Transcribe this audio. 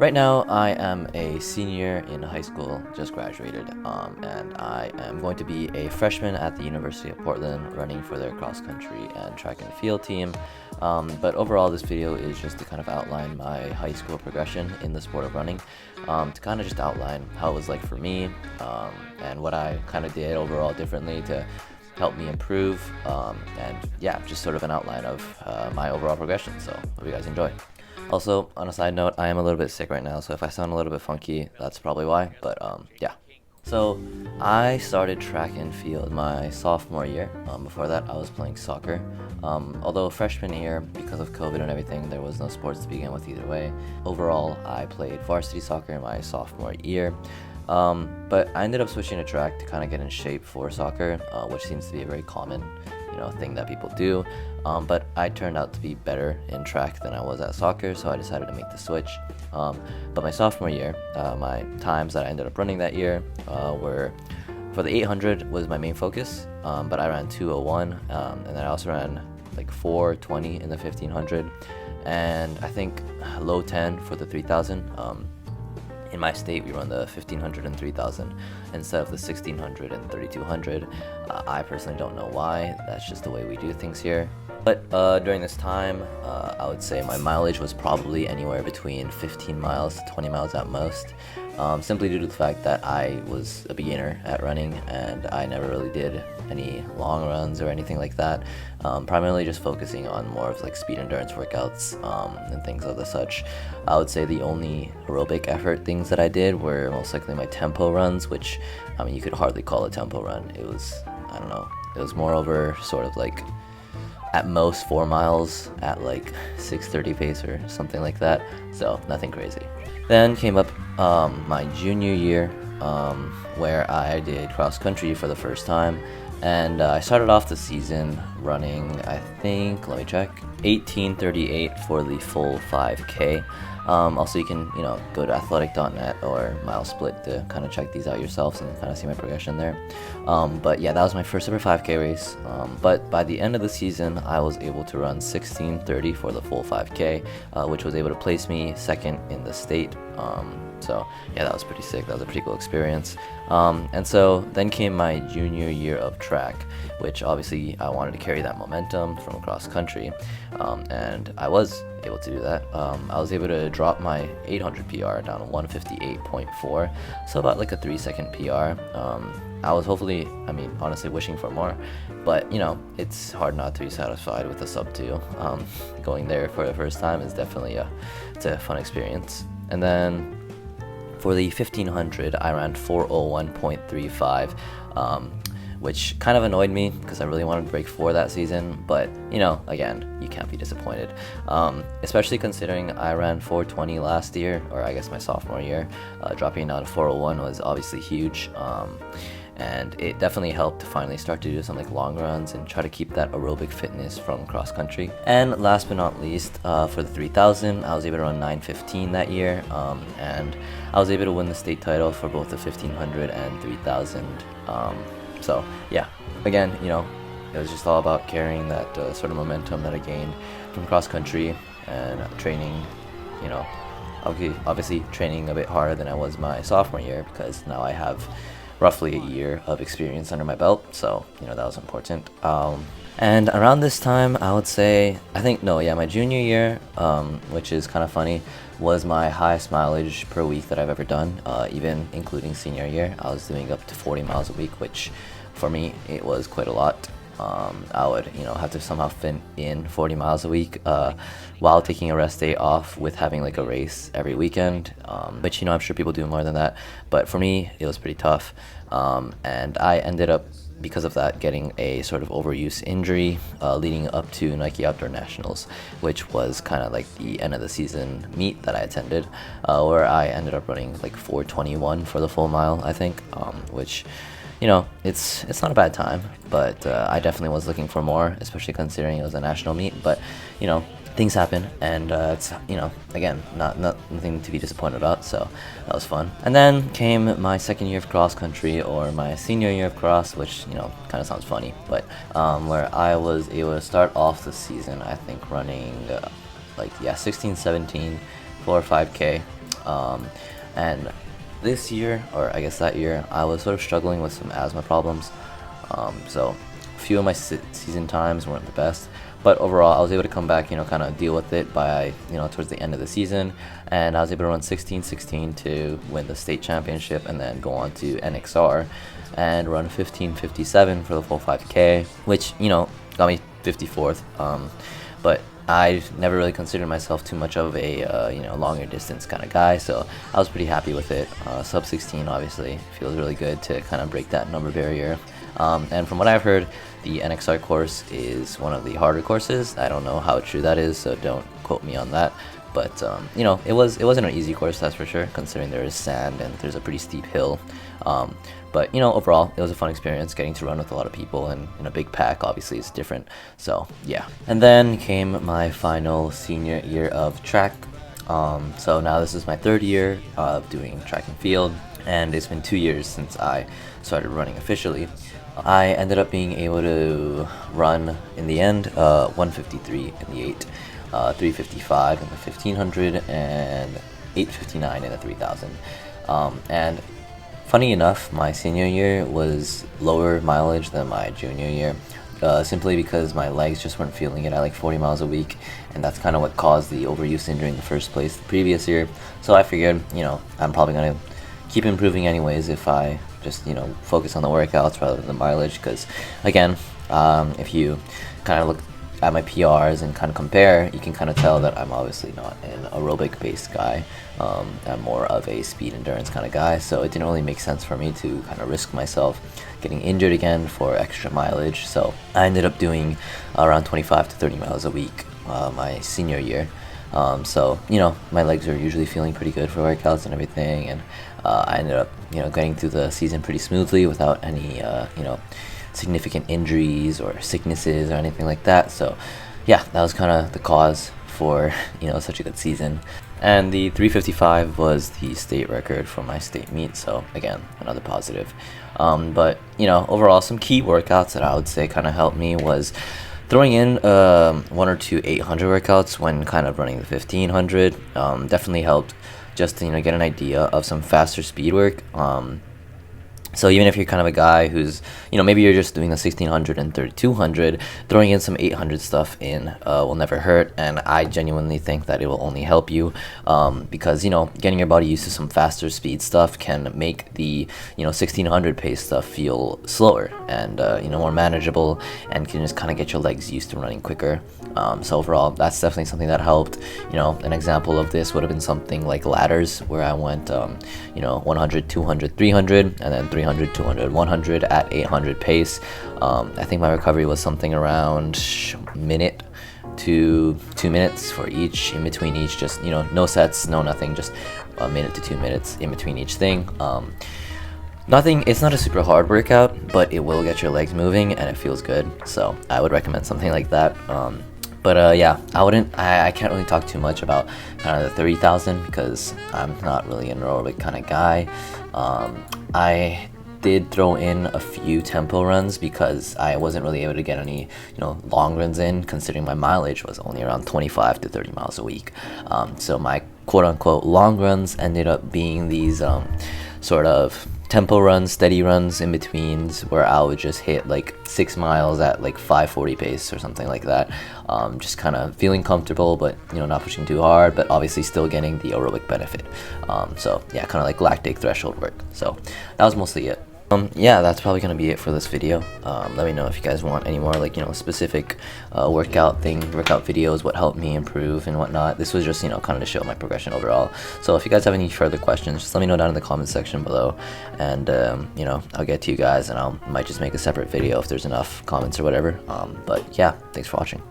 Right now, I am a senior in high school, just graduated, and I am going to be a freshman at the University of Portland, running for their cross country and track and field team. But overall, this video is just to kind of outline my high school progression in the sport of running, to kind of just outline how it was like for me, and what I kind of did overall differently to help me improve, and yeah, just sort of an outline of my overall progression. So hope you guys enjoy. Also, on a side note, I am a little bit sick right now, so if I sound a little bit funky, that's probably why, but yeah. So, I started track and field my sophomore year. Before that, I was playing soccer. Although freshman year, because of COVID and everything, there was no sports to begin with either way. Overall, I played varsity soccer in my sophomore year. But I ended up switching to track to kind of get in shape for soccer, which seems to be a very common thing that people do. But I turned out to be better in track than I was at soccer, so I decided to make the switch. But my sophomore year, my times that I ended up running that year were, for the 800 was my main focus, but I ran 201, and then I also ran like 420 in the 1500, and I think low 10 for the 3000. In my state, we run the 1500 and 3000 instead of the 1600 and 3200. I personally don't know why. That's just the way we do things here. But during this time, I would say my mileage was probably anywhere between 15 miles to 20 miles at most, simply due to the fact that I was a beginner at running and I never really did any long runs or anything like that. Primarily just focusing on more of like speed endurance workouts and things of the such. I would say the only aerobic effort things that I did were most likely my tempo runs, which, I mean, you could hardly call a tempo run. It was, I don't know, it was more over sort of like at most 4 miles at like 6:30 pace or something like that, so nothing crazy. Then came up my junior year, where I did cross country for the first time, and I started off the season running, I think, let me check, 18:38 for the full 5K. Also, you can go to athletic.net or MileSplit to kind of check these out yourselves and kind of see my progression there. But yeah, that was my first ever 5K race. But by the end of the season, I was able to run 16:30 for the full 5K, which was able to place me second in the state. So yeah, that was pretty sick. That was a pretty cool experience. And so then came my junior year of track, which obviously I wanted to carry that momentum from across country, and I was able to do that. I was able to drop my 800 PR down to 158.4, so about like a 3-second PR. I was honestly wishing for more, but it's hard not to be satisfied with a sub 2. Going there for the first time is definitely it's a fun experience. And then for the 1500, I ran 401.35, which kind of annoyed me because I really wanted to break 4 that season, but again, you can't be disappointed, especially considering I ran 420 last year, or I guess my sophomore year. Dropping down to 401 was obviously huge, and it definitely helped to finally start to do some like long runs and try to keep that aerobic fitness from cross country. And last but not least, for the 3000, I was able to run 9:15 that year, and I was able to win the state title for both the 1500 and 3000. So yeah, again, it was just all about carrying that sort of momentum that I gained from cross country and training, obviously training a bit harder than I was my sophomore year, because now I have roughly a year of experience under my belt, so that was important. And around this time, I would say, my junior year, which is kind of funny, was my highest mileage per week that I've ever done, even including senior year. I was doing up to 40 miles a week, which for me, it was quite a lot. I would, have to somehow fit in 40 miles a week while taking a rest day off with having like a race every weekend, which, I'm sure people do more than that. But for me, it was pretty tough. And I ended up, because of that, getting a sort of overuse injury leading up to Nike Outdoor Nationals, which was kind of like the end of the season meet that I attended, where I ended up running like 421 for the full mile, I think, which it's not a bad time, but I definitely was looking for more, especially considering it was a national meet. But things happen, and it's again nothing to be disappointed about. So that was fun. And then came my second year of cross country, or my senior year of cross, which kind of sounds funny, but where I was able to start off the season, I think running 16, 17 for 5K. And this year, or I guess that year, I was sort of struggling with some asthma problems. So a few of my season times weren't the best, but overall I was able to come back, kind of deal with it by, towards the end of the season, and I was able to run 16:16 to win the state championship, and then go on to NXR and run 15:57 for the full 5K, which, got me 54th. But I never really considered myself too much of a longer distance kind of guy, so I was pretty happy with it. Sub 16 obviously feels really good to kind of break that number barrier. And from what I've heard, the NXR course is one of the harder courses. I don't know how true that is, so don't quote me on that. But it wasn't an easy course, that's for sure, considering there is sand and there's a pretty steep hill. But overall, it was a fun experience getting to run with a lot of people, and in a big pack obviously is different. So yeah. And then came my final senior year of track. So now this is my third year of doing track and field, and it's been 2 years since I started running officially. I ended up being able to run in the end 153 in the 8, 355 in the 1500, and 859 in the 3000. And funny enough, my senior year was lower mileage than my junior year, simply because my legs just weren't feeling it at like 40 miles a week, and that's kind of what caused the overuse injury in the first place the previous year. So I figured, I'm probably going to keep improving anyways if I just, focus on the workouts rather than the mileage, because again, if you kind of look at my PRs and kind of compare, you can kind of tell that I'm obviously not an aerobic based guy. I'm more of a speed endurance kind of guy, so it didn't really make sense for me to kind of risk myself getting injured again for extra mileage. So I ended up doing around 25 to 30 miles a week my senior year. So my legs are usually feeling pretty good for workouts and everything, and I ended up getting through the season pretty smoothly without any significant injuries or sicknesses or anything like that. So yeah, that was kind of the cause for such a good season. And the 355 was the state record for my state meet, so again, another positive. But overall, some key workouts that I would say kind of helped me was throwing in 1 or 2 800 workouts when kind of running the 1500. Definitely helped just to get an idea of some faster speed work. So even if you're kind of a guy who's, maybe you're just doing the 1600 and 3200, throwing in some 800 stuff in will never hurt, and I genuinely think that it will only help you, because, getting your body used to some faster speed stuff can make the, 1600 pace stuff feel slower and, more manageable, and can just kind of get your legs used to running quicker. So overall, that's definitely something that helped. An example of this would have been something like ladders, where I went, 100, 200, 300, and then 300, 200, 100 at 800 pace. I think my recovery was something around minute to 2 minutes for each, in between each, just, no sets, no nothing, just a minute to 2 minutes in between each thing. It's not a super hard workout, but it will get your legs moving and it feels good. So I would recommend something like that. But yeah, I can't really talk too much about kind of the 30,000 because I'm not really an aerobic kind of guy. I did throw in a few tempo runs because I wasn't really able to get any, long runs in, considering my mileage was only around 25 to 30 miles a week. So my quote-unquote long runs ended up being these sort of tempo runs, steady runs in betweens, where I would just hit like 6 miles at like 540 pace or something like that. Just kind of feeling comfortable, but not pushing too hard, but obviously still getting the aerobic benefit. So yeah, kind of like lactate threshold work. So that was mostly it. Yeah, that's probably gonna be it for this video. Let me know if you guys want any more specific workout videos, what helped me improve and whatnot. This was just kind of to show my progression overall. So if you guys have any further questions, just let me know down in the comment section below, and I'll get to you guys, and might just make a separate video if there's enough comments or whatever. But yeah, thanks for watching.